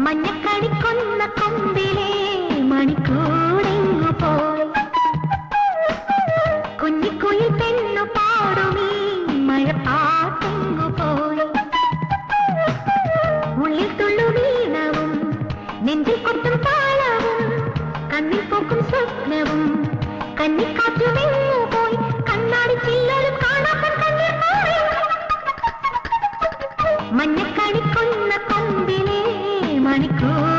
മഞ്ഞക്കണിക്കൊന്ന കൊമ്പിലെ മണിക്കൂടെങ്ങു പോയി കുഞ്ഞിക്കുയിൽ പെണ്ണു പാടുമീ മഴപ്പാട്ടെങ്ങു പോയി ഉള്ളിൽ തുള്ളു വീണവും നെഞ്ചിൽ കൊട്ടും താളവും കണ്ണിൽ പോക്കും സ്വപ്നവും കന്നിക്കാറ്റുമെങ്ങു പോയി കണ്ണാടി ചില്ലലും കാണാൻ കണ്ണിൽ പോയി മഞ്ഞക്കണിക്കൊന്ന കൊമ്പിലെ മണിക്കൂർ